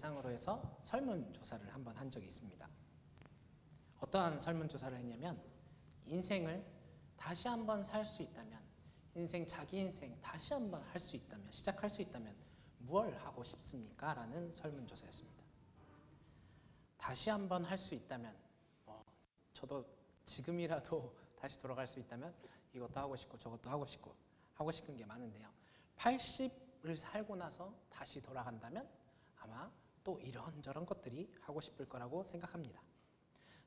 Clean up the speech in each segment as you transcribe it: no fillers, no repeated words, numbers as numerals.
대상으로 해서 설문조사를 한번 한 적이 있습니다. 어떠한 설문조사를 했냐면, 인생을 다시 한번 살 수 있다면, 자기 인생 다시 한번 할 수 있다면, 시작할 수 있다면 무엇을 하고 싶습니까? 라는 설문조사였습니다. 다시 한번 할 수 있다면, 저도 지금이라도 다시 돌아갈 수 있다면 이것도 하고 싶고 저것도 하고 싶고 하고 싶은 게 많은데요. 80을 살고 나서 다시 돌아간다면 아마 또 이런저런 것들이 하고 싶을 거라고 생각합니다.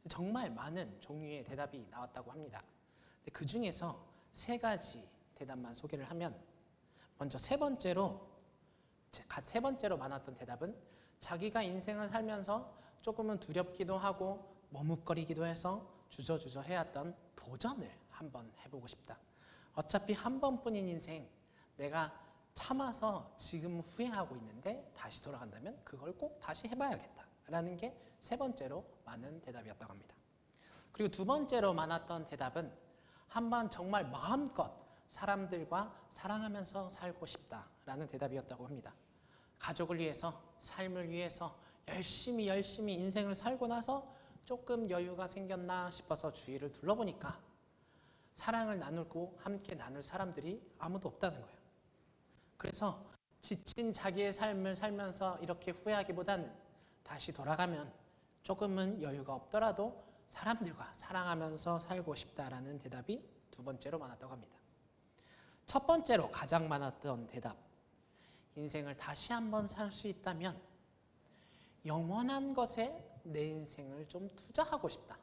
정말 많은 종류의 대답이 나왔다고 합니다. 그 중에서 3가지 대답만 소개를 하면, 먼저 세 번째로 많았던 대답은 자기가 인생을 살면서 조금은 두렵기도 하고 머뭇거리기도 해서 주저주저 해왔던 도전을 한번 해보고 싶다. 어차피 한 번뿐인 인생, 내가 참아서 지금 후회하고 있는데 다시 돌아간다면 그걸 꼭 다시 해봐야겠다 라는 게 3번째로 많은 대답이었다고 합니다. 그리고 2번째로 많았던 대답은 한번 정말 마음껏 사람들과 사랑하면서 살고 싶다라는 대답이었다고 합니다. 가족을 위해서, 삶을 위해서 열심히 인생을 살고 나서 조금 여유가 생겼나 싶어서 주위를 둘러보니까 사랑을 나누고 함께 나눌 사람들이 아무도 없다는 거예요. 그래서 지친 자기의 삶을 살면서 이렇게 후회하기보다는 다시 돌아가면 조금은 여유가 없더라도 사람들과 사랑하면서 살고 싶다라는 대답이 2번째로 많았다고 합니다. 첫 번째로 가장 많았던 대답, 인생을 다시 한번 살 수 있다면 영원한 것에 내 인생을 좀 투자하고 싶다.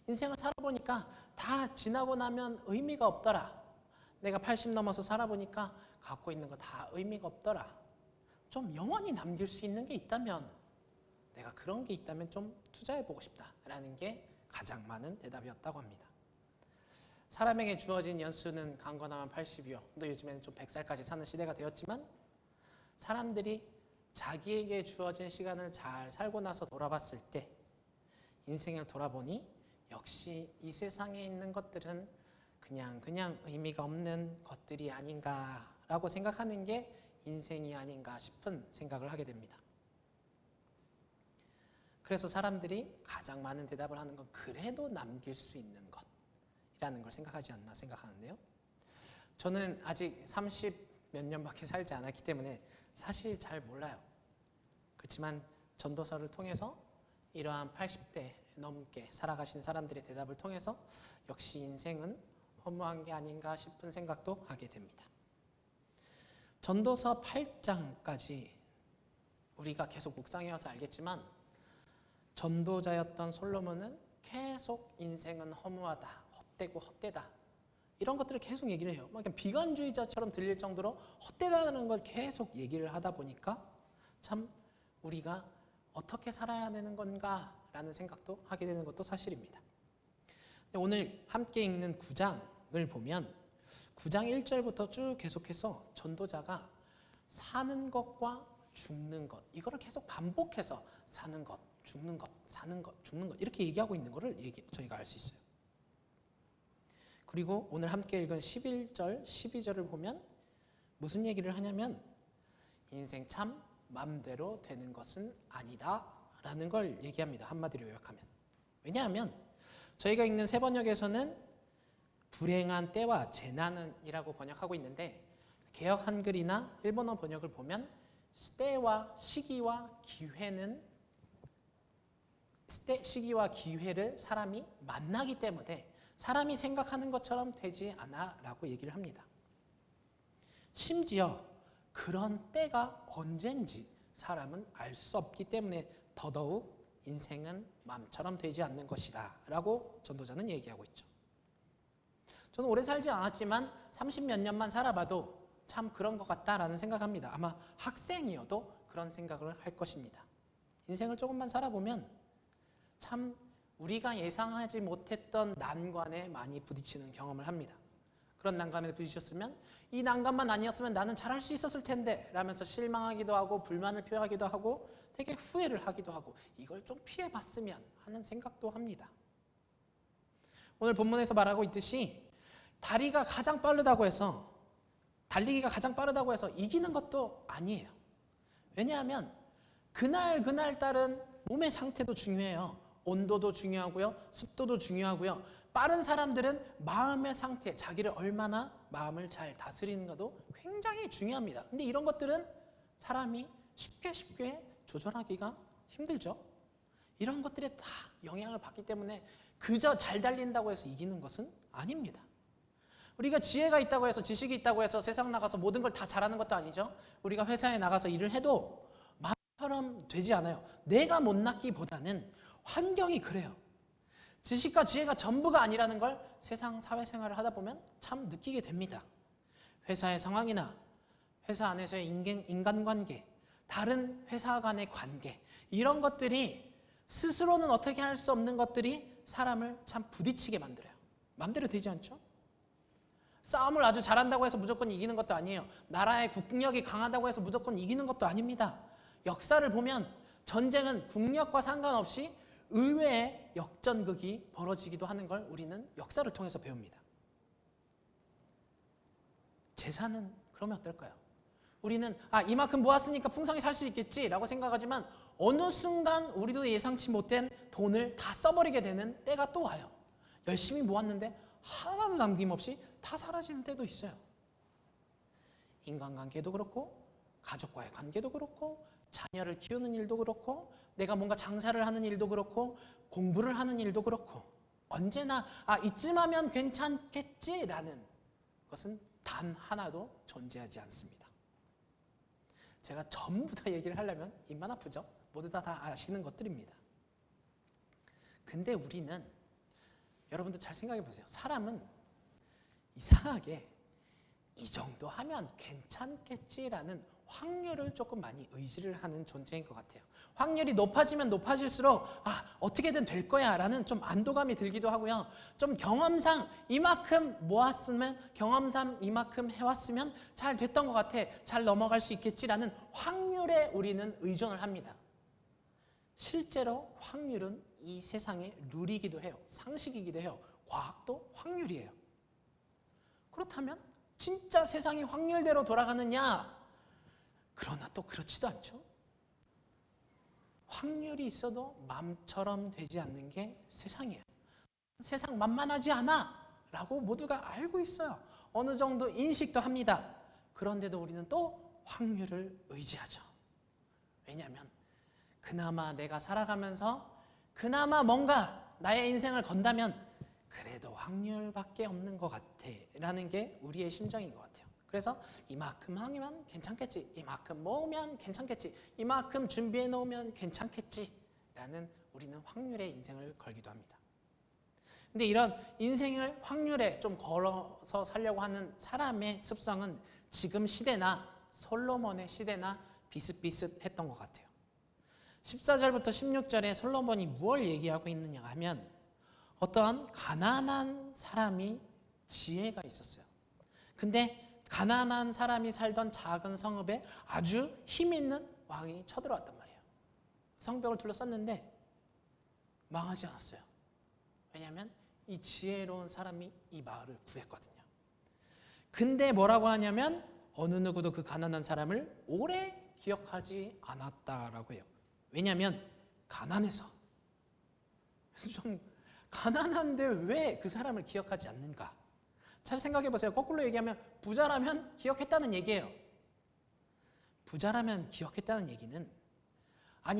인생을 살아보니까 다 지나고 나면 의미가 없더라. 내가 80 넘어서 살아보니까 갖고 있는 거 다 의미가 없더라. 좀 영원히 남길 수 있는 게 있다면, 내가 그런 게 있다면 좀 투자해보고 싶다라는 게 가장 많은 대답이었다고 합니다. 사람에게 주어진 연수는 강건하면 80이요. 또 요즘에는 좀 100살까지 사는 시대가 되었지만, 사람들이 자기에게 주어진 시간을 잘 살고 나서 돌아봤을 때 인생을 돌아보니 역시 이 세상에 있는 것들은 그냥 의미가 없는 것들이 아닌가라고 생각하는 게 인생이 아닌가 싶은 생각을 하게 됩니다. 그래서 사람들이 가장 많은 대답을 하는 건 그래도 남길 수 있는 것이라는 걸 생각하지 않나 생각하는데요. 저는 아직 30 몇 년밖에 살지 않았기 때문에 사실 잘 몰라요. 그렇지만 전도서를 통해서 이러한 80대 넘게 살아가신 사람들의 대답을 통해서 역시 인생은 허무한 게 아닌가 싶은 생각도 하게 됩니다. 전도서 8장까지 우리가 계속 묵상해와서 알겠지만, 전도자였던 솔로몬은 계속 인생은 허무하다, 헛되고 헛되다, 이런 것들을 계속 얘기를 해요. 막 비관주의자처럼 들릴 정도로 헛되다는 걸 계속 얘기를 하다 보니까 참 우리가 어떻게 살아야 되는 건가 라는 생각도 하게 되는 것도 사실입니다. 오늘 함께 읽는 9장을 보면 9장 1절부터 쭉 계속해서 전도자가 사는 것과 죽는 것, 이거를 계속 반복해서 사는 것, 죽는 것, 사는 것, 죽는 것, 이렇게 얘기하고 있는 것을 저희가 알 수 있어요. 그리고 오늘 함께 읽은 11절, 12절을 보면 무슨 얘기를 하냐면, 인생 참 맘대로 되는 것은 아니다 라는 걸 얘기합니다. 한마디로 요약하면. 왜냐하면 저희가 읽는 세번역에서는 불행한 때와 재난이라고 번역하고 있는데, 개역 한글이나 일본어 번역을 보면 때와 시기와 기회를 사람이 만나기 때문에 사람이 생각하는 것처럼 되지 않아 라고 얘기를 합니다. 심지어 그런 때가 언젠지 사람은 알 수 없기 때문에 더더욱 인생은 마음처럼 되지 않는 것이다 라고 전도자는 얘기하고 있죠. 저는 오래 살지 않았지만 30 몇 년만 살아봐도 참 그런 것 같다라는 생각합니다. 아마 학생이어도 그런 생각을 할 것입니다. 인생을 조금만 살아보면 참 우리가 예상하지 못했던 난관에 많이 부딪히는 경험을 합니다. 그런 난관에 부딪혔으면 이 난관만 아니었으면 나는 잘할 수 있었을 텐데 라면서 실망하기도 하고 불만을 표하기도 하고 되게 후회를 하기도 하고 이걸 좀 피해봤으면 하는 생각도 합니다. 오늘 본문에서 말하고 있듯이 달리기가 가장 빠르다고 해서 이기는 것도 아니에요. 왜냐하면 그날 따른 몸의 상태도 중요해요. 온도도 중요하고요. 습도도 중요하고요. 빠른 사람들은 마음의 상태, 자기를 얼마나 마음을 잘 다스리는가도 굉장히 중요합니다. 근데 이런 것들은 사람이 쉽게 조절하기가 힘들죠. 이런 것들에 다 영향을 받기 때문에 그저 잘 달린다고 해서 이기는 것은 아닙니다. 우리가 지혜가 있다고 해서, 지식이 있다고 해서 세상 나가서 모든 걸 다 잘하는 것도 아니죠. 우리가 회사에 나가서 일을 해도 마음처럼 되지 않아요. 내가 못났기보다는 환경이 그래요. 지식과 지혜가 전부가 아니라는 걸 세상 사회생활을 하다 보면 참 느끼게 됩니다. 회사의 상황이나 회사 안에서의 인간관계, 다른 회사 간의 관계, 이런 것들이 스스로는 어떻게 할 수 없는 것들이 사람을 참 부딪히게 만들어요. 마음대로 되지 않죠? 싸움을 아주 잘한다고 해서 무조건 이기는 것도 아니에요. 나라의 국력이 강하다고 해서 무조건 이기는 것도 아닙니다. 역사를 보면 전쟁은 국력과 상관없이 의외의 역전극이 벌어지기도 하는 걸 우리는 역사를 통해서 배웁니다. 재산은 그러면 어떨까요? 우리는 이만큼 모았으니까 풍성히 살 수 있겠지라고 생각하지만 어느 순간 우리도 예상치 못한 돈을 다 써버리게 되는 때가 또 와요. 열심히 모았는데 하나도 남김없이 다 사라지는 때도 있어요. 인간관계도 그렇고 가족과의 관계도 그렇고 자녀를 키우는 일도 그렇고 내가 뭔가 장사를 하는 일도 그렇고 공부를 하는 일도 그렇고 언제나 이쯤 하면 괜찮겠지라는 것은 단 하나도 존재하지 않습니다. 제가 전부 다 얘기를 하려면 입만 아프죠? 모두 다 아시는 것들입니다. 근데 우리는 여러분들 잘 생각해 보세요. 사람은 이상하게 이 정도 하면 괜찮겠지라는 확률을 조금 많이 의지를 하는 존재인 것 같아요. 확률이 높아지면 높아질수록 어떻게든 될 거야 라는 좀 안도감이 들기도 하고요. 좀 경험상 이만큼 모았으면, 경험상 이만큼 해왔으면 잘 됐던 것 같아, 잘 넘어갈 수 있겠지라는 확률에 우리는 의존을 합니다. 실제로 확률은 이 세상의 룰이기도 해요. 상식이기도 해요. 과학도 확률이에요. 그렇다면 진짜 세상이 확률대로 돌아가느냐? 그러나 또 그렇지도 않죠. 확률이 있어도 마음처럼 되지 않는 게 세상이에요. 세상 만만하지 않아 라고 모두가 알고 있어요. 어느 정도 인식도 합니다. 그런데도 우리는 또 확률을 의지하죠. 왜냐하면 그나마 내가 살아가면서 그나마 뭔가 나의 인생을 건다면 그래도 확률밖에 없는 것 같아 라는 게 우리의 심정인 것 같아요. 그래서 이만큼 하면 괜찮겠지, 이만큼 모으면 괜찮겠지, 이만큼 준비해 놓으면 괜찮겠지 라는 우리는 확률의 인생을 걸기도 합니다. 근데 이런 인생을 확률에 좀 걸어서 살려고 하는 사람의 습성은 지금 시대나 솔로몬의 시대나 비슷비슷했던 것 같아요. 14절부터 16절에 솔로몬이 무엇을 얘기하고 있느냐 하면 어떠한 가난한 사람이 지혜가 있었어요. 근데 가난한 사람이 살던 작은 성읍에 아주 힘 있는 왕이 쳐들어왔단 말이에요. 성벽을 둘러쌌는데 망하지 않았어요. 왜냐하면 이 지혜로운 사람이 이 마을을 구했거든요. 근데 뭐라고 하냐면 어느 누구도 그 가난한 사람을 오래 기억하지 않았다라고 해요. 왜냐하면 가난해서. 좀 가난한데 왜 그 사람을 기억하지 않는가? 잘 생각해 보세요. 거꾸로 얘기하면 부자라면 기억했다는 얘기예요. 부자라면 기억했다는 얘기는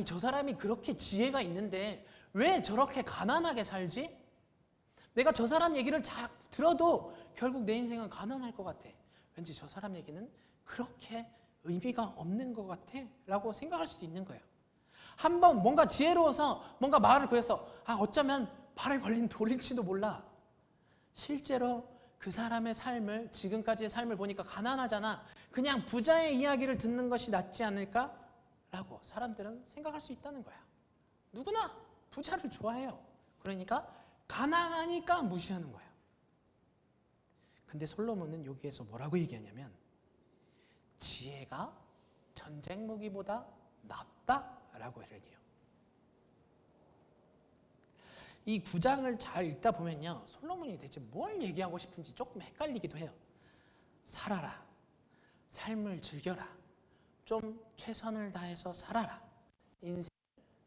저 사람이 그렇게 지혜가 있는데 왜 저렇게 가난하게 살지? 내가 저 사람 얘기를 잘 들어도 결국 내 인생은 가난할 것 같아. 왠지 저 사람 얘기는 그렇게 의미가 없는 것 같아 라고 생각할 수도 있는 거예요. 한번 뭔가 지혜로워서 뭔가 마을을 구해서 어쩌면 발에 걸린 돌일지도 몰라. 실제로 그 사람의 삶을, 지금까지의 삶을 보니까 가난하잖아. 그냥 부자의 이야기를 듣는 것이 낫지 않을까? 라고 사람들은 생각할 수 있다는 거야. 누구나 부자를 좋아해요. 그러니까 가난하니까 무시하는 거야. 근데 솔로몬은 여기에서 뭐라고 얘기하냐면 지혜가 전쟁 무기보다 낫다라고 얘기해요. 이 9장을 잘 읽다 보면요, 솔로몬이 대체 뭘 얘기하고 싶은지 조금 헷갈리기도 해요. 살아라, 삶을 즐겨라, 좀 최선을 다해서 살아라, 인생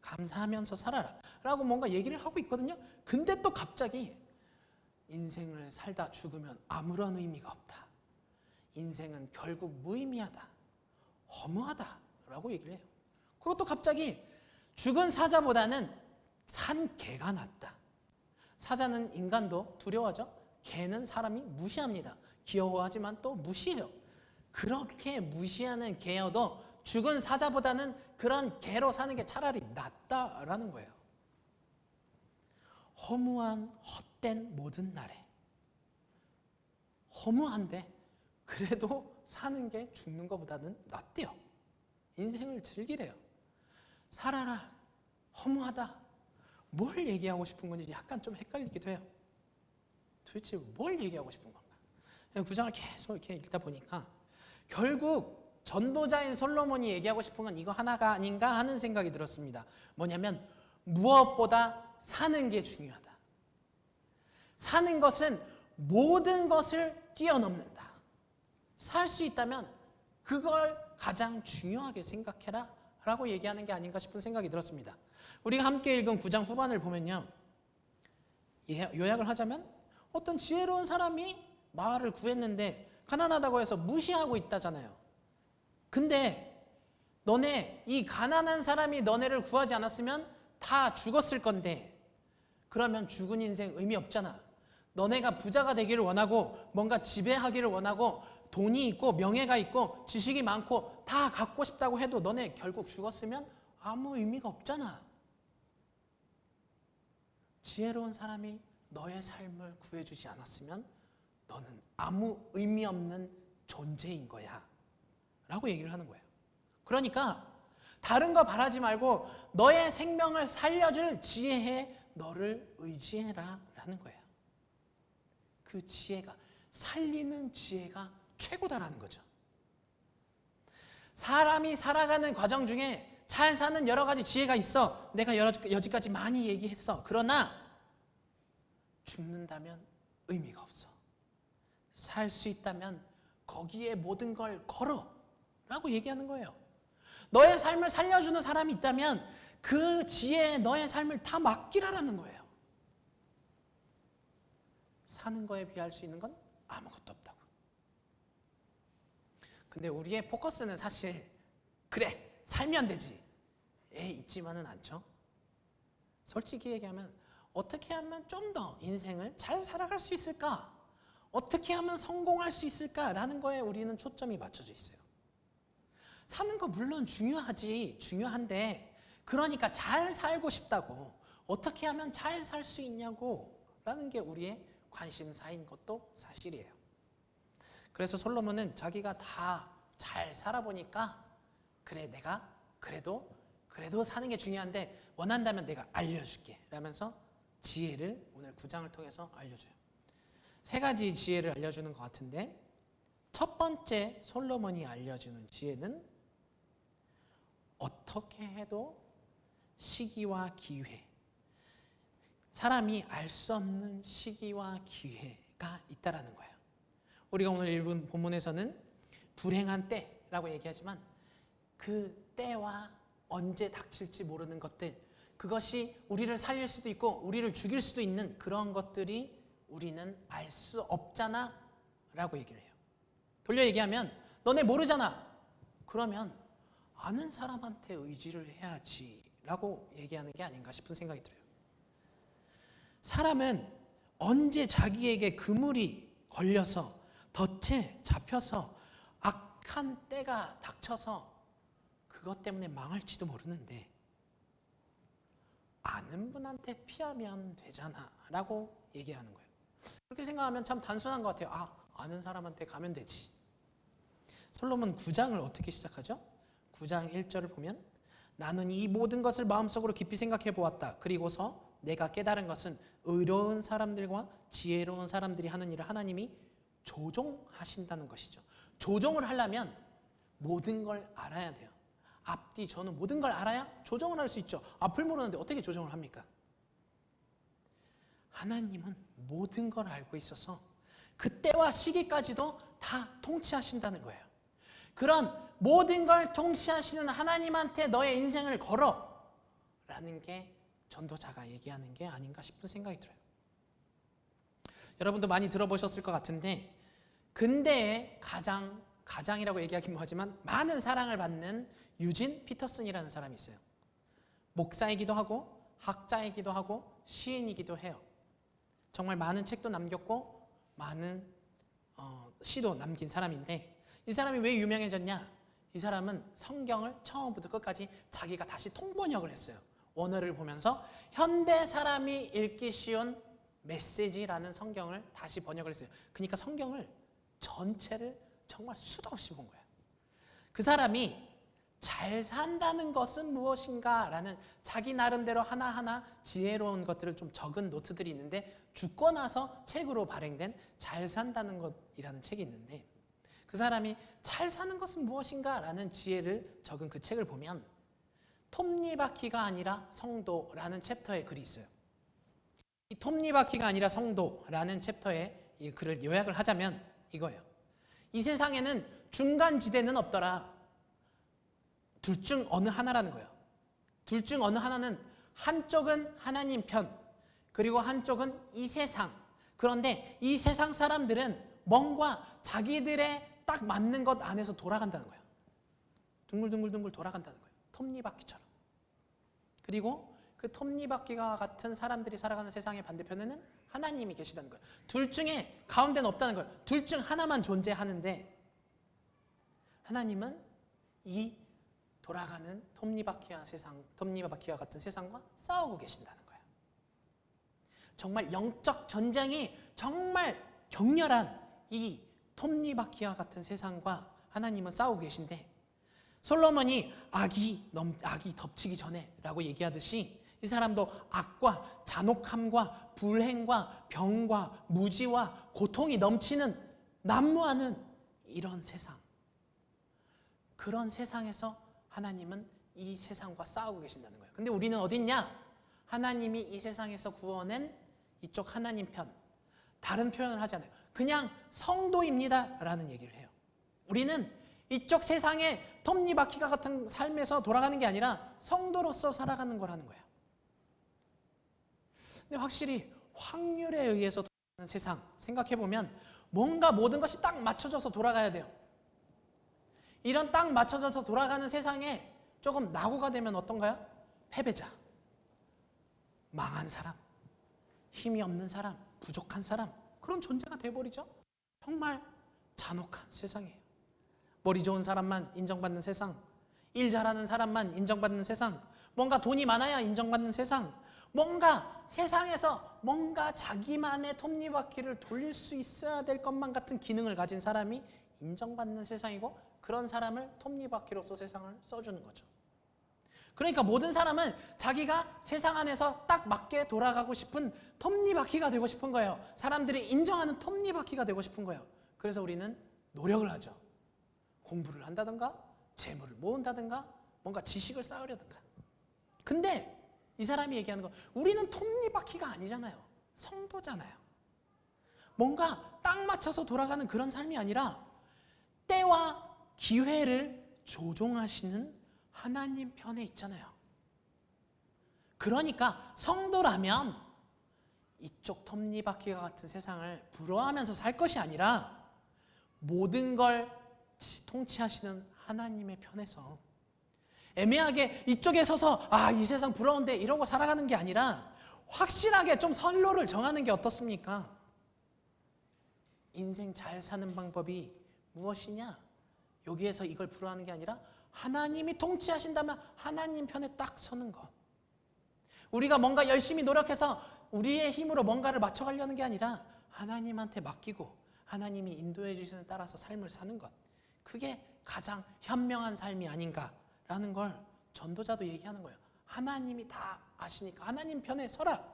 감사하면서 살아라 라고 뭔가 얘기를 하고 있거든요. 근데 또 갑자기 인생을 살다 죽으면 아무런 의미가 없다. 인생은 결국 무의미하다. 허무하다 라고 얘기를 해요. 그리고 또 갑자기 죽은 사자보다는 산 개가 낫다. 사자는 인간도 두려워하죠. 개는 사람이 무시합니다. 귀여워하지만 또 무시해요. 그렇게 무시하는 개여도 죽은 사자보다는 그런 개로 사는 게 차라리 낫다라는 거예요. 허무한 헛된 모든 날에 허무한데 그래도 사는 게 죽는 것보다는 낫대요. 인생을 즐기래요. 살아라. 허무하다. 뭘 얘기하고 싶은 건지 약간 좀 헷갈리기도 해요. 도대체 뭘 얘기하고 싶은 건가? 구장을 계속 이렇게 읽다 보니까 결국 전도자인 솔로몬이 얘기하고 싶은 건 이거 하나가 아닌가 하는 생각이 들었습니다. 뭐냐면 무엇보다 사는 게 중요하다. 사는 것은 모든 것을 뛰어넘는다. 살 수 있다면 그걸 가장 중요하게 생각해라 라고 얘기하는 게 아닌가 싶은 생각이 들었습니다. 우리가 함께 읽은 9장 후반을 보면요, 요약을 하자면 어떤 지혜로운 사람이 마을을 구했는데 가난하다고 해서 무시하고 있다잖아요. 근데 너네 이 가난한 사람이 너네를 구하지 않았으면 다 죽었을 건데 그러면 죽은 인생 의미 없잖아. 너네가 부자가 되기를 원하고 뭔가 지배하기를 원하고 돈이 있고 명예가 있고 지식이 많고 다 갖고 싶다고 해도 너네 결국 죽었으면 아무 의미가 없잖아. 지혜로운 사람이 너의 삶을 구해주지 않았으면 너는 아무 의미 없는 존재인 거야 라고 얘기를 하는 거예요. 그러니까 다른 거 바라지 말고 너의 생명을 살려줄 지혜에 너를 의지해라 라는 거예요. 그 지혜가, 살리는 지혜가 최고다라는 거죠. 사람이 살아가는 과정 중에 잘 사는 여러 가지 지혜가 있어. 내가 여지까지 많이 얘기했어. 그러나 죽는다면 의미가 없어. 살 수 있다면 거기에 모든 걸 걸어 라고 얘기하는 거예요. 너의 삶을 살려주는 사람이 있다면 그 지혜에 너의 삶을 다 맡기라라는 거예요. 사는 거에 비할 수 있는 건 아무것도 없다고. 근데 우리의 포커스는 사실 그래 살면 되지 에 있지만은 않죠. 솔직히 얘기하면 어떻게 하면 좀 더 인생을 잘 살아갈 수 있을까? 어떻게 하면 성공할 수 있을까라는 거에 우리는 초점이 맞춰져 있어요. 사는 거 물론 중요한데 그러니까 잘 살고 싶다고 어떻게 하면 잘 살 수 있냐고 라는 게 우리의 관심사인 것도 사실이에요. 그래서 솔로몬은 자기가 다 잘 살아보니까 그래 내가 그래도 사는 게 중요한데 원한다면 내가 알려줄게 라면서 지혜를 오늘 9장을 통해서 알려줘요. 3가지 지혜를 알려주는 것 같은데 첫 번째 솔로몬이 알려주는 지혜는 어떻게 해도 시기와 기회, 사람이 알 수 없는 시기와 기회가 있다라는 거예요. 우리가 오늘 읽은 본문에서는 불행한 때라고 얘기하지만 그 때와 언제 닥칠지 모르는 것들, 그것이 우리를 살릴 수도 있고 우리를 죽일 수도 있는 그런 것들이 우리는 알 수 없잖아 라고 얘기를 해요. 돌려 얘기하면 너네 모르잖아. 그러면 아는 사람한테 의지를 해야지 라고 얘기하는 게 아닌가 싶은 생각이 들어요. 사람은 언제 자기에게 그물이 걸려서 덫에 잡혀서 악한 때가 닥쳐서 그것 때문에 망할지도 모르는데 아는 분한테 피하면 되잖아 라고 얘기하는 거예요. 그렇게 생각하면 참 단순한 것 같아요. 아는 사람한테 가면 되지. 솔로몬 9장을 어떻게 시작하죠? 9장 1절을 보면 나는 이 모든 것을 마음속으로 깊이 생각해 보았다. 그리고서 내가 깨달은 것은 의로운 사람들과 지혜로운 사람들이 하는 일을 하나님이 조종하신다는 것이죠. 조종을 하려면 모든 걸 알아야 돼요. 앞뒤 전후 모든 걸 알아야 조정을 할 수 있죠. 앞을 모르는데 어떻게 조정을 합니까? 하나님은 모든 걸 알고 있어서 그때와 시기까지도 다 통치하신다는 거예요. 그런 모든 걸 통치하시는 하나님한테 너의 인생을 걸어. 하는 게 전도자가 얘기하는 게 아닌가 싶은 생각이 들어요. 여러분도 많이 들어보셨을 것 같은데 근대의 가장이라고 얘기하긴 뭐하지만 많은 사랑을 받는 유진 피터슨이라는 사람이 있어요. 목사이기도 하고 학자이기도 하고 시인이기도 해요. 정말 많은 책도 남겼고 많은 시도 남긴 사람인데 이 사람이 왜 유명해졌냐? 이 사람은 성경을 처음부터 끝까지 자기가 다시 통번역을 했어요. 원어를 보면서 현대 사람이 읽기 쉬운 메시지라는 성경을 다시 번역을 했어요. 그러니까 성경을 전체를 정말 수도 없이 본 거예요. 그 사람이 잘 산다는 것은 무엇인가? 라는 자기 나름대로 하나하나 지혜로운 것들을 좀 적은 노트들이 있는데 죽고 나서 책으로 발행된 잘 산다는 것이라는 책이 있는데 그 사람이 잘 사는 것은 무엇인가? 라는 지혜를 적은 그 책을 보면 톱니바퀴가 아니라 성도라는 챕터에 글이 있어요. 이 톱니바퀴가 아니라 성도라는 챕터에 이 글을 요약을 하자면 이거예요. 이 세상에는 중간지대는 없더라. 둘 중 어느 하나라는 거예요. 둘 중 어느 하나는 한쪽은 하나님 편 그리고 한쪽은 이 세상. 그런데 이 세상 사람들은 뭔가 자기들의 딱 맞는 것 안에서 돌아간다는 거예요. 둥글둥글둥글 돌아간다는 거예요. 톱니바퀴처럼. 그리고 그 톱니바퀴가 같은 사람들이 살아가는 세상의 반대편에는 하나님이 계시다는 거예요. 둘 중에 가운데는 없다는 거예요. 둘 중 하나만 존재하는데 하나님은 이 돌아가는 톱니바퀴와 같은 세상과 싸우고 계신다는 거예요. 정말 영적 전쟁이 정말 격렬한 이 톱니바퀴와 같은 세상과 하나님은 싸우고 계신데 솔로몬이 악이 덮치기 전에 라고 얘기하듯이 이 사람도 악과 잔혹함과 불행과 병과 무지와 고통이 넘치는 난무하는 이런 세상, 그런 세상에서 하나님은 이 세상과 싸우고 계신다는 거예요. 근데 우리는 어디 있냐? 하나님이 이 세상에서 구원한 이쪽 하나님 편, 다른 표현을 하지 않아요. 그냥 성도입니다 라는 얘기를 해요. 우리는 이쪽 세상에 톱니바퀴가 같은 삶에서 돌아가는 게 아니라 성도로서 살아가는 거라는 거예요. 근데 확실히 확률에 의해서 돌아가는 세상 생각해보면 뭔가 모든 것이 딱 맞춰져서 돌아가야 돼요. 이런 딱 맞춰져서 돌아가는 세상에 조금 낙오가 되면 어떤가요? 패배자, 망한 사람, 힘이 없는 사람, 부족한 사람, 그런 존재가 돼버리죠. 정말 잔혹한 세상이에요. 머리 좋은 사람만 인정받는 세상, 일 잘하는 사람만 인정받는 세상, 뭔가 돈이 많아야 인정받는 세상, 뭔가 세상에서 뭔가 자기만의 톱니바퀴를 돌릴 수 있어야 될 것만 같은 기능을 가진 사람이 인정받는 세상이고 그런 사람을 톱니바퀴로서 세상을 써주는 거죠. 그러니까 모든 사람은 자기가 세상 안에서 딱 맞게 돌아가고 싶은 톱니바퀴가 되고 싶은 거예요. 사람들이 인정하는 톱니바퀴가 되고 싶은 거예요. 그래서 우리는 노력을 하죠. 공부를 한다든가 재물을 모은다든가 뭔가 지식을 쌓으려든가. 근데 이 사람이 얘기하는 거 우리는 톱니바퀴가 아니잖아요. 성도잖아요. 뭔가 딱 맞춰서 돌아가는 그런 삶이 아니라 때와 기회를 조종하시는 하나님 편에 있잖아요. 그러니까 성도라면 이쪽 톱니바퀴와 같은 세상을 부러워하면서 살 것이 아니라 모든 걸 통치하시는 하나님의 편에서 애매하게 이쪽에 서서 이 세상 부러운데 이러고 살아가는 게 아니라 확실하게 좀 선로를 정하는 게 어떻습니까? 인생 잘 사는 방법이 무엇이냐? 여기에서 이걸 부러워하는 게 아니라 하나님이 통치하신다면 하나님 편에 딱 서는 것. 우리가 뭔가 열심히 노력해서 우리의 힘으로 뭔가를 맞춰가려는 게 아니라 하나님한테 맡기고 하나님이 인도해 주시는 데 따라서 삶을 사는 것. 그게 가장 현명한 삶이 아닌가라는 걸 전도자도 얘기하는 거예요. 하나님이 다 아시니까 하나님 편에 서라.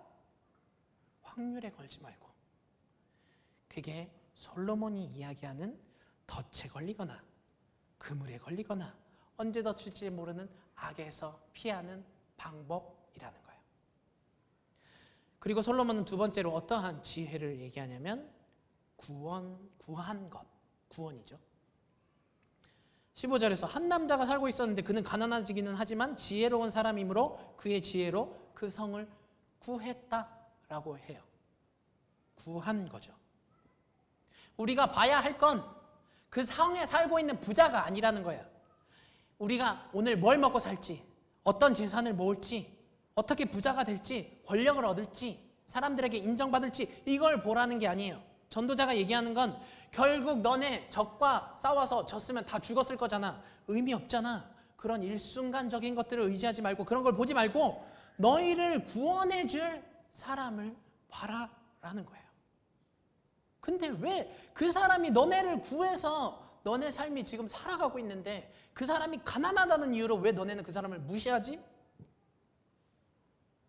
확률에 걸지 말고. 그게 솔로몬이 이야기하는 덫에 걸리거나 그물에 걸리거나 언제 덮칠지 모르는 악에서 피하는 방법이라는 거예요. 그리고 솔로몬은 두 번째로 어떠한 지혜를 얘기하냐면 구한 것, 구원이죠. 15절에서 한 남자가 살고 있었는데 그는 가난하지기는 하지만 지혜로운 사람이므로 그의 지혜로 그 성을 구했다라고 해요. 구한 거죠. 우리가 봐야 할 건 그 성에 살고 있는 부자가 아니라는 거예요. 우리가 오늘 뭘 먹고 살지, 어떤 재산을 모을지, 어떻게 부자가 될지, 권력을 얻을지, 사람들에게 인정받을지 이걸 보라는 게 아니에요. 전도자가 얘기하는 건 결국 너네 적과 싸워서 졌으면 다 죽었을 거잖아. 의미 없잖아. 그런 일순간적인 것들을 의지하지 말고 그런 걸 보지 말고 너희를 구원해 줄 사람을 봐라라는 거예요. 근데 왜 그 사람이 너네를 구해서 너네 삶이 지금 살아가고 있는데 그 사람이 가난하다는 이유로 왜 너네는 그 사람을 무시하지?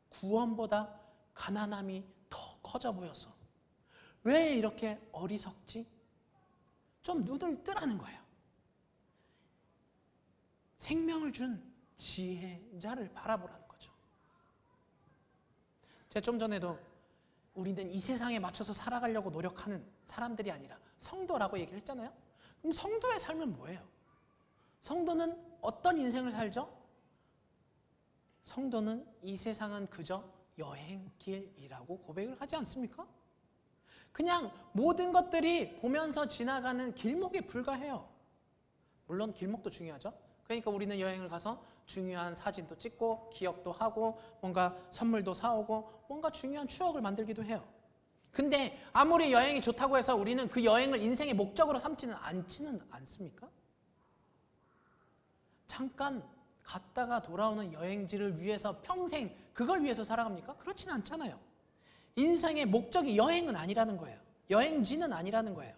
구원보다 가난함이 더 커져 보여서 왜 이렇게 어리석지? 좀 눈을 뜨라는 거예요. 생명을 준 지혜자를 바라보라는 거죠. 제가 좀 전에도 우리는 이 세상에 맞춰서 살아가려고 노력하는 사람들이 아니라 성도라고 얘기를 했잖아요. 그럼 성도의 삶은 뭐예요? 성도는 어떤 인생을 살죠? 성도는 이 세상은 그저 여행길이라고 고백을 하지 않습니까? 그냥 모든 것들이 보면서 지나가는 길목에 불과해요. 물론 길목도 중요하죠. 그러니까 우리는 여행을 가서 중요한 사진도 찍고 기억도 하고 뭔가 선물도 사오고 뭔가 중요한 추억을 만들기도 해요. 근데 아무리 여행이 좋다고 해서 우리는 그 여행을 인생의 목적으로 삼지는 않습니까? 잠깐 갔다가 돌아오는 여행지를 위해서 평생 그걸 위해서 살아갑니까? 그렇지는 않잖아요. 인생의 목적이 여행은 아니라는 거예요. 여행지는 아니라는 거예요.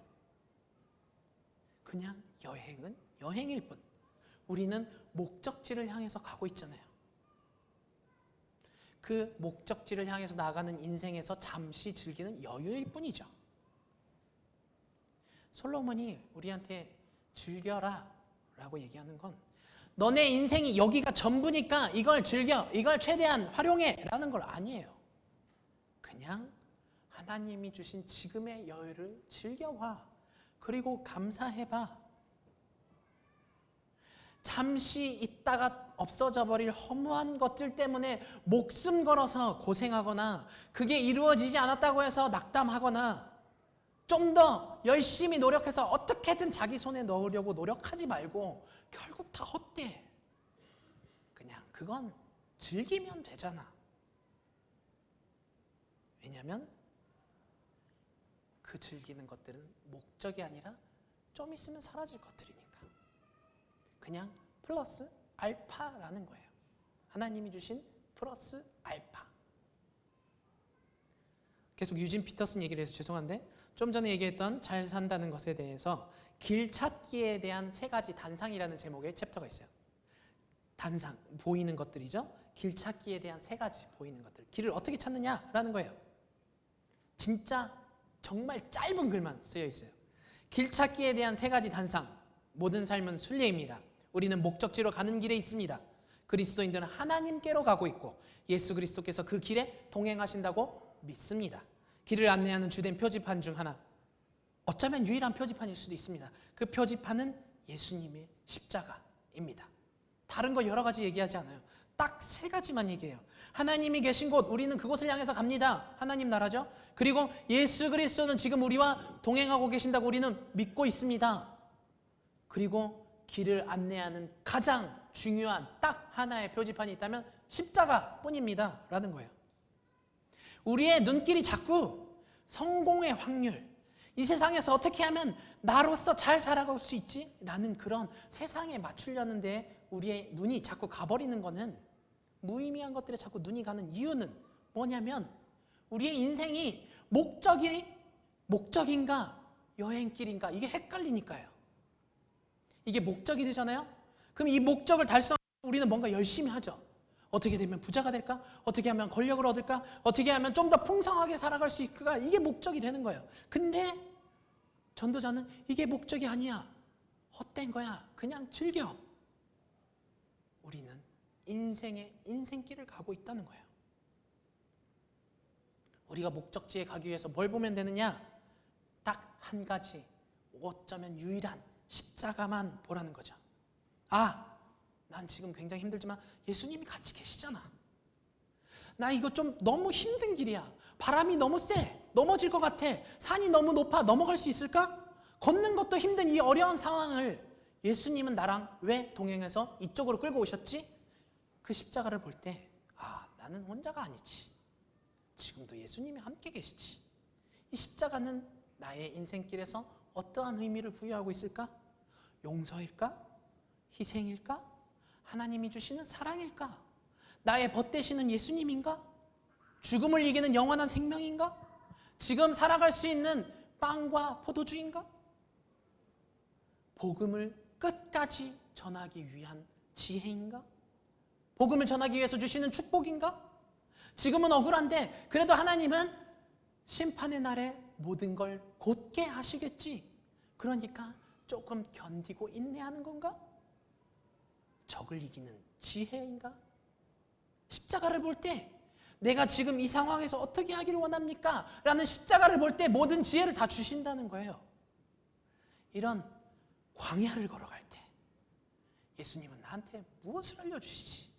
그냥 여행은 여행일 뿐. 우리는 목적지를 향해서 가고 있잖아요. 그 목적지를 향해서 나아가는 인생에서 잠시 즐기는 여유일 뿐이죠. 솔로몬이 우리한테 즐겨라 라고 얘기하는 건 너네 인생이 여기가 전부니까 이걸 즐겨, 이걸 최대한 활용해 라는 걸 아니에요. 그냥 하나님이 주신 지금의 여유를 즐겨봐. 그리고 감사해봐. 잠시 있다가 없어져 버릴 허무한 것들 때문에 목숨 걸어서 고생하거나 그게 이루어지지 않았다고 해서 낙담하거나 좀 더 열심히 노력해서 어떻게든 자기 손에 넣으려고 노력하지 말고 결국 다 헛돼. 그냥 그건 즐기면 되잖아. 왜냐하면 그 즐기는 것들은 목적이 아니라 좀 있으면 사라질 것들이니까. 그냥 플러스 알파라는 거예요. 하나님이 주신 플러스 알파. 계속 유진 피터슨 얘기를 해서 죄송한데 좀 전에 얘기했던 잘 산다는 것에 대해서 길 찾기에 대한 3가지 단상이라는 제목의 챕터가 있어요. 단상, 보이는 것들이죠. 길 찾기에 대한 3가지 보이는 것들. 길을 어떻게 찾느냐라는 거예요. 진짜 정말 짧은 글만 쓰여 있어요. 길 찾기에 대한 3가지 단상. 모든 삶은 순례입니다. 우리는 목적지로 가는 길에 있습니다. 그리스도인들은 하나님께로 가고 있고 예수 그리스도께서 그 길에 동행하신다고 믿습니다. 길을 안내하는 주된 표지판 중 하나, 어쩌면 유일한 표지판일 수도 있습니다. 그 표지판은 예수님의 십자가입니다. 다른 거 여러 가지 얘기하지 않아요. 딱 3가지만 얘기해요. 하나님이 계신 곳, 우리는 그곳을 향해서 갑니다. 하나님 나라죠. 그리고 예수 그리스도는 지금 우리와 동행하고 계신다고 우리는 믿고 있습니다. 그리고 길을 안내하는 가장 중요한 딱 하나의 표지판이 있다면 십자가뿐입니다 라는 거예요. 우리의 눈길이 자꾸 성공의 확률, 이 세상에서 어떻게 하면 나로서 잘 살아갈 수 있지? 라는 그런 세상에 맞추려는 데 우리의 눈이 자꾸 가버리는 거는, 무의미한 것들에 자꾸 눈이 가는 이유는 뭐냐면 우리의 인생이 목적인가 여행길인가 이게 헷갈리니까요. 이게 목적이 되잖아요. 그럼 이 목적을 달성하려고 우리는 뭔가 열심히 하죠. 어떻게 되면 부자가 될까? 어떻게 하면 권력을 얻을까? 어떻게 하면 좀 더 풍성하게 살아갈 수 있을까? 이게 목적이 되는 거예요. 근데 전도자는 이게 목적이 아니야. 헛된 거야. 그냥 즐겨. 우리는 인생길을 가고 있다는 거예요. 우리가 목적지에 가기 위해서 뭘 보면 되느냐? 딱 한 가지, 어쩌면 유일한 십자가만 보라는 거죠. 난 지금 굉장히 힘들지만 예수님이 같이 계시잖아. 나 이거 좀 너무 힘든 길이야. 바람이 너무 세. 넘어질 것 같아. 산이 너무 높아. 넘어갈 수 있을까? 걷는 것도 힘든 이 어려운 상황을 예수님은 나랑 왜 동행해서 이쪽으로 끌고 오셨지? 그 십자가를 볼 때 나는 혼자가 아니지. 지금도 예수님이 함께 계시지. 이 십자가는 나의 인생길에서 어떠한 의미를 부여하고 있을까? 용서일까? 희생일까? 하나님이 주시는 사랑일까? 나의 벗되시는 예수님인가? 죽음을 이기는 영원한 생명인가? 지금 살아갈 수 있는 빵과 포도주인가? 복음을 끝까지 전하기 위한 지혜인가? 복음을 전하기 위해서 주시는 축복인가? 지금은 억울한데 그래도 하나님은 심판의 날에 모든 걸 곧게 하시겠지. 그러니까 조금 견디고 인내하는 건가? 적을 이기는 지혜인가? 십자가를 볼 때 내가 지금 이 상황에서 어떻게 하기를 원합니까? 라는 십자가를 볼 때 모든 지혜를 다 주신다는 거예요. 이런 광야를 걸어갈 때 예수님은 나한테 무엇을 알려주시지?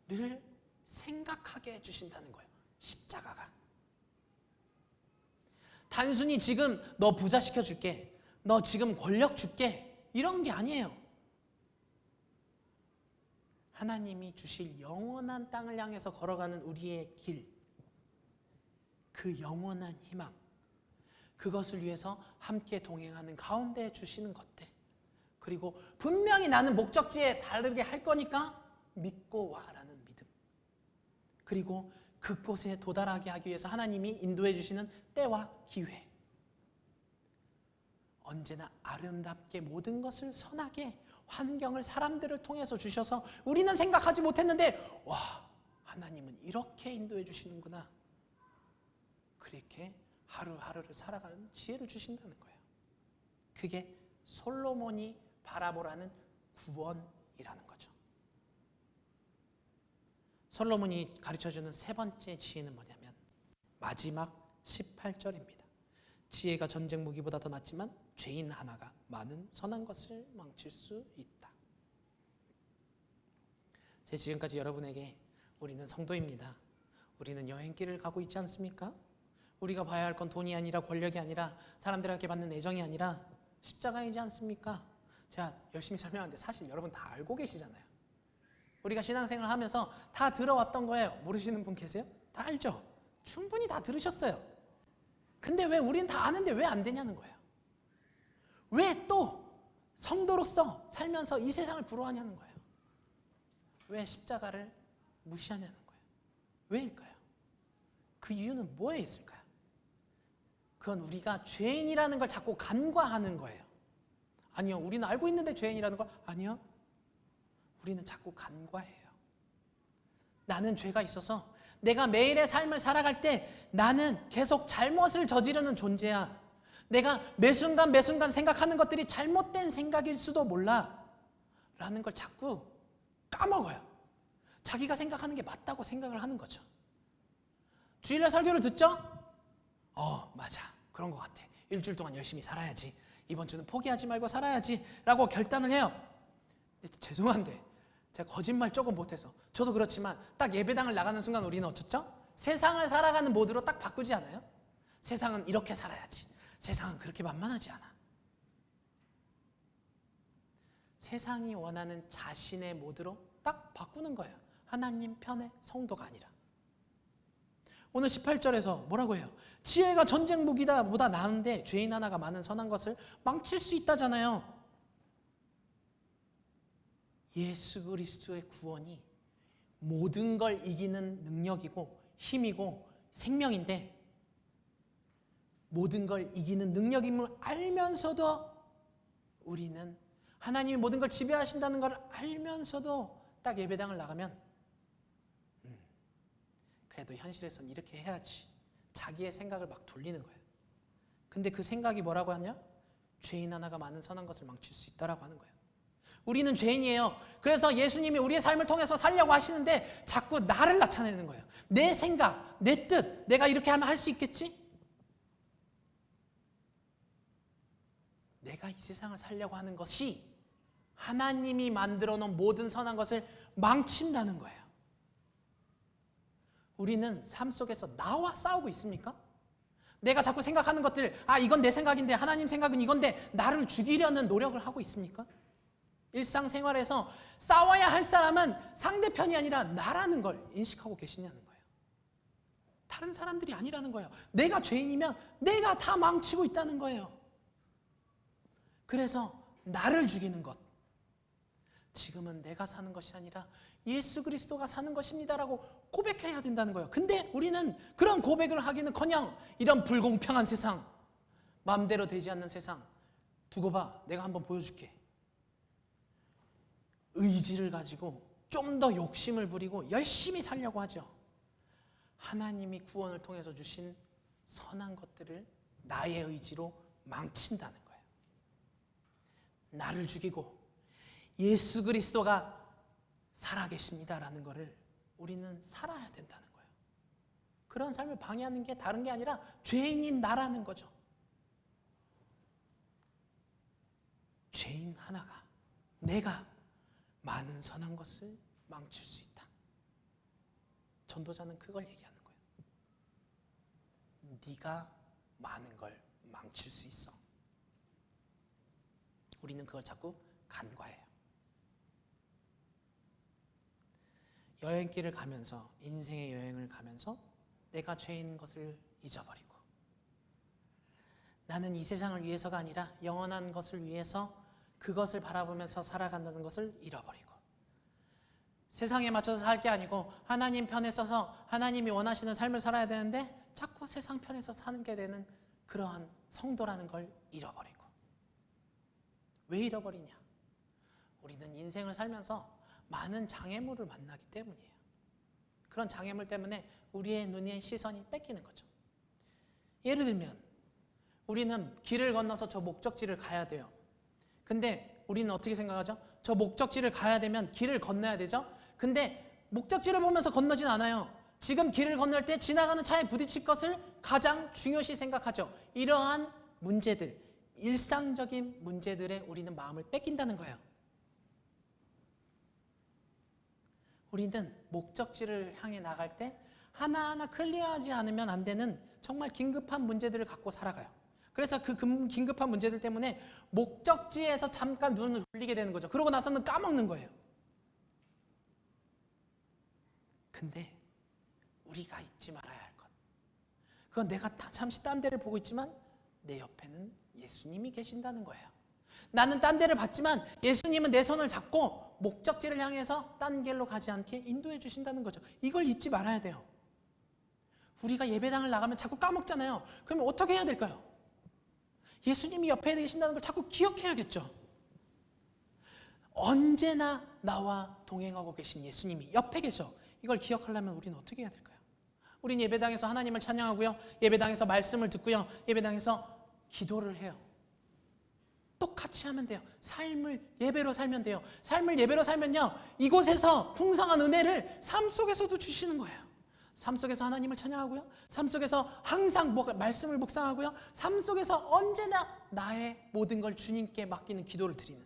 를 생각하게 해주신다는 거예요. 십자가가. 단순히 지금 너 부자 시켜줄게, 너 지금 권력 줄게, 이런 게 아니에요. 하나님이 주실 영원한 땅을 향해서 걸어가는 우리의 길, 그 영원한 희망, 그것을 위해서 함께 동행하는 가운데 주시는 것들, 그리고 분명히 나는 목적지에 다르게 할 거니까 믿고 와라는 믿음, 그리고 그곳에 도달하게 하기 위해서 하나님이 인도해 주시는 때와 기회, 언제나 아름답게 모든 것을 선하게 환경을 사람들을 통해서 주셔서 우리는 생각하지 못했는데 하나님은 이렇게 인도해 주시는구나. 그렇게 하루하루를 살아가는 지혜를 주신다는 거예요. 그게 솔로몬이 바라보라는 구원이라는 거죠. 솔로몬이 가르쳐주는 세 번째 지혜는 뭐냐면 마지막 18절입니다. 지혜가 전쟁 무기보다 더 낫지만 죄인 하나가 많은 선한 것을 망칠 수 있다. 제 지금까지 여러분에게 우리는 성도입니다. 우리는 여행길을 가고 있지 않습니까? 우리가 봐야 할 건 돈이 아니라 권력이 아니라 사람들에게 받는 애정이 아니라 십자가이지 않습니까? 제가 열심히 설명하는데 사실 여러분 다 알고 계시잖아요. 우리가 신앙생활을 하면서 다 들어왔던 거예요. 모르시는 분 계세요? 다 알죠? 충분히 다 들으셨어요. 근데 왜 우리는 다 아는데 왜 안 되냐는 거예요. 왜 또 성도로서 살면서 이 세상을 부러워하냐는 거예요. 왜 십자가를 무시하냐는 거예요. 왜일까요? 그 이유는 뭐에 있을까요? 그건 우리가 죄인이라는 걸 자꾸 간과하는 거예요. 아니요, 우리는 알고 있는데 죄인이라는 걸 아니요. 우리는 자꾸 간과해요. 나는 죄가 있어서 내가 매일의 삶을 살아갈 때 나는 계속 잘못을 저지르는 존재야. 내가 매 순간 생각하는 것들이 잘못된 생각일 수도 몰라 라는 걸 자꾸 까먹어요. 자기가 생각하는 게 맞다고 생각을 하는 거죠. 주일날 설교를 듣죠? 맞아, 그런 것 같아. 일주일 동안 열심히 살아야지, 이번 주는 포기하지 말고 살아야지 라고 결단을 해요. 근데 죄송한데 제가 거짓말 조금 못해서, 저도 그렇지만 딱 예배당을 나가는 순간 우리는 어쩌죠? 세상을 살아가는 모드로 딱 바꾸지 않아요? 세상은 이렇게 살아야지, 세상은 그렇게 만만하지 않아. 세상이 원하는 자신의 모드로 딱 바꾸는 거예요. 하나님 편의 성도가 아니라. 오늘 18절에서 뭐라고 해요? 지혜가 전쟁 무기다 보다 나은데 죄인 하나가 많은 선한 것을 망칠 수 있다잖아요. 예수 그리스도의 구원이 모든 걸 이기는 능력이고 힘이고 생명인데, 모든 걸 이기는 능력임을 알면서도 우리는 하나님이 모든 걸 지배하신다는 걸 알면서도 딱 예배당을 나가면 그래도 현실에선 이렇게 해야지, 자기의 생각을 막 돌리는 거예요. 근데 그 생각이 뭐라고 하냐? 죄인 하나가 많은 선한 것을 망칠 수 있다라고 하는 거예요. 우리는 죄인이에요. 그래서 예수님이 우리의 삶을 통해서 살려고 하시는데 자꾸 나를 나타내는 거예요. 내 생각, 내 뜻, 내가 이렇게 하면 할 수 있겠지? 내가 이 세상을 살려고 하는 것이 하나님이 만들어 놓은 모든 선한 것을 망친다는 거예요. 우리는 삶 속에서 나와 싸우고 있습니까? 내가 자꾸 생각하는 것들, 이건 내 생각인데 하나님 생각은 이건데 나를 죽이려는 노력을 하고 있습니까? 일상생활에서 싸워야 할 사람은 상대편이 아니라 나라는 걸 인식하고 계시냐는 거예요. 다른 사람들이 아니라는 거예요. 내가 죄인이면 내가 다 망치고 있다는 거예요. 그래서 나를 죽이는 것, 지금은 내가 사는 것이 아니라 예수 그리스도가 사는 것입니다라고 고백해야 된다는 거예요. 근데 우리는 그런 고백을 하기는커녕 이런 불공평한 세상, 마음대로 되지 않는 세상, 두고 봐, 내가 한번 보여줄게. 의지를 가지고 좀 더 욕심을 부리고 열심히 살려고 하죠. 하나님이 구원을 통해서 주신 선한 것들을 나의 의지로 망친다는 거예요. 나를 죽이고 예수 그리스도가 살아계십니다라는 것을 우리는 살아야 된다는 거예요. 그런 삶을 방해하는 게 다른 게 아니라 죄인인 나라는 거죠. 죄인 하나가, 내가 많은 선한 것을 망칠 수 있다. 전도자는 그걸 얘기하는 거예요. 네가 많은 걸 망칠 수 있어. 우리는 그걸 자꾸 간과해요. 여행길을 가면서, 인생의 여행을 가면서 내가 죄인 것을 잊어버리고, 나는 이 세상을 위해서가 아니라 영원한 것을 위해서 그것을 바라보면서 살아간다는 것을 잃어버리고, 세상에 맞춰서 살 게 아니고 하나님 편에 서서 하나님이 원하시는 삶을 살아야 되는데 자꾸 세상 편에서 사는 게 되는 그러한 성도라는 걸 잃어버리고. 왜 잃어버리냐? 우리는 인생을 살면서 많은 장애물을 만나기 때문이에요. 그런 장애물 때문에 우리의 눈의 시선이 뺏기는 거죠. 예를 들면 우리는 길을 건너서 저 목적지를 가야 돼요. 근데 우리는 어떻게 생각하죠? 저 목적지를 가야 되면 길을 건너야 되죠? 근데 목적지를 보면서 건너진 않아요. 지금 길을 건널 때 지나가는 차에 부딪힐 것을 가장 중요시 생각하죠. 이러한 문제들, 일상적인 문제들에 우리는 마음을 뺏긴다는 거예요. 우리는 목적지를 향해 나갈 때 하나하나 클리어하지 않으면 안 되는 정말 긴급한 문제들을 갖고 살아가요. 그래서 그 긴급한 문제들 때문에 목적지에서 잠깐 눈을 돌리게 되는 거죠. 그러고 나서는 까먹는 거예요. 근데 우리가 잊지 말아야 할 것, 그건 내가 잠시 딴 데를 보고 있지만 내 옆에는 예수님이 계신다는 거예요. 나는 딴 데를 봤지만 예수님은 내 손을 잡고 목적지를 향해서 딴 길로 가지 않게 인도해 주신다는 거죠. 이걸 잊지 말아야 돼요. 우리가 예배당을 나가면 자꾸 까먹잖아요. 그러면 어떻게 해야 될까요? 예수님이 옆에 계신다는 걸 자꾸 기억해야겠죠. 언제나 나와 동행하고 계신 예수님이 옆에 계셔. 이걸 기억하려면 우리는 어떻게 해야 될까요? 우린 예배당에서 하나님을 찬양하고요, 예배당에서 말씀을 듣고요, 예배당에서 기도를 해요. 똑같이 하면 돼요. 삶을 예배로 살면 돼요. 삶을 예배로 살면요, 이곳에서 풍성한 은혜를 삶 속에서도 주시는 거예요. 삶 속에서 하나님을 찬양하고요, 삶 속에서 항상 말씀을 묵상하고요, 삶 속에서 언제나 나의 모든 걸 주님께 맡기는 기도를 드리는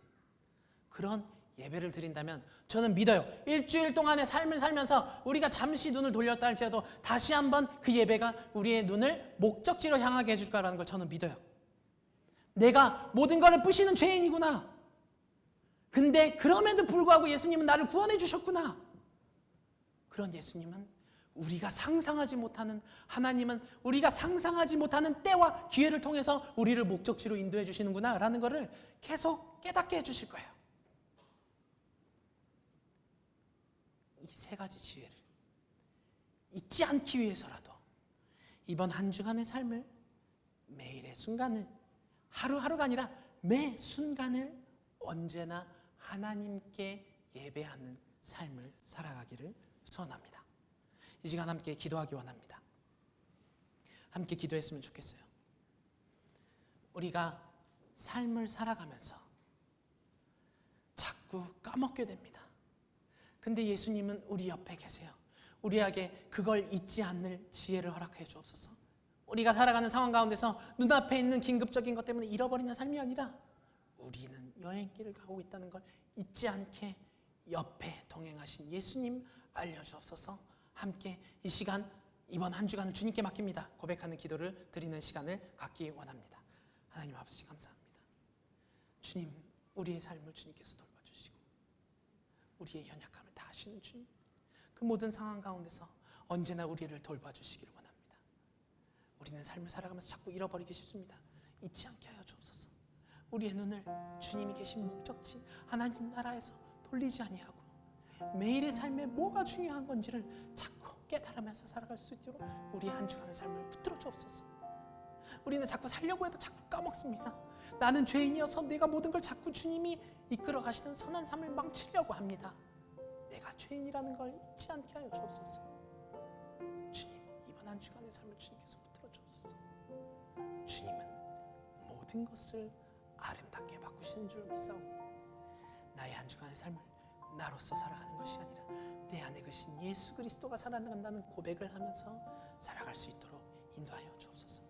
그런 예배를 드린다면 저는 믿어요. 일주일 동안의 삶을 살면서 우리가 잠시 눈을 돌렸다 할지라도 다시 한번 그 예배가 우리의 눈을 목적지로 향하게 해줄 거라는 걸 저는 믿어요. 내가 모든 것을 부시는 죄인이구나. 근데 그럼에도 불구하고 예수님은 나를 구원해 주셨구나. 그런 예수님은 우리가 상상하지 못하는, 하나님은 우리가 상상하지 못하는 때와 기회를 통해서 우리를 목적지로 인도해 주시는구나 라는 것을 계속 깨닫게 해주실 거예요. 이 세 가지 지혜를 잊지 않기 위해서라도 이번 한 주간의 삶을, 매일의 순간을, 하루하루가 아니라 매 순간을 언제나 하나님께 예배하는 삶을 살아가기를 소원합니다. 이 시간 함께 기도하기 원합니다. 함께 기도했으면 좋겠어요. 우리가 삶을 살아가면서 자꾸 까먹게 됩니다. 근데 예수님은 우리 옆에 계세요. 우리에게 그걸 잊지 않을 지혜를 허락해 주옵소서. 우리가 살아가는 상황 가운데서 눈앞에 있는 긴급적인 것 때문에 잃어버리는 삶이 아니라 우리는 여행길을 가고 있다는 걸 잊지 않게 옆에 동행하신 예수님 알려주옵소서. 함께 이 시간, 이번 한 주간을 주님께 맡깁니다. 고백하는 기도를 드리는 시간을 갖기 원합니다. 하나님 아버지 감사합니다. 주님, 우리의 삶을 주님께서 돌봐주시고 우리의 연약함을 다 아시는 주님, 그 모든 상황 가운데서 언제나 우리를 돌봐주시기를 원합니다. 우리는 삶을 살아가면서 자꾸 잃어버리기 쉽습니다. 잊지 않게 하여 주옵소서. 우리의 눈을 주님이 계신 목적지 하나님 나라에서 돌리지 아니하고 매일의 삶에 뭐가 중요한 건지를 자꾸 깨달으면서 살아갈 수 있도록 우리의 한 주간의 삶을 붙들어 주옵소서. 우리는 자꾸 살려고 해도 자꾸 까먹습니다. 나는 죄인이어서 내가 모든 걸 자꾸 주님이 이끌어 가시는 선한 삶을 망치려고 합니다. 내가 죄인이라는 걸 잊지 않게 하여 주옵소서. 주님, 이번 한 주간의 삶을 주님께서 붙들어 주옵소서. 주님은 모든 것을 아름답게 바꾸시는 줄 믿사오니 나의 한 주간의 삶을 나로서 살아가는 것이 아니라 내 안에 계신 예수 그리스도가 살아간다는 고백을 하면서 살아갈 수 있도록 인도하여 주옵소서.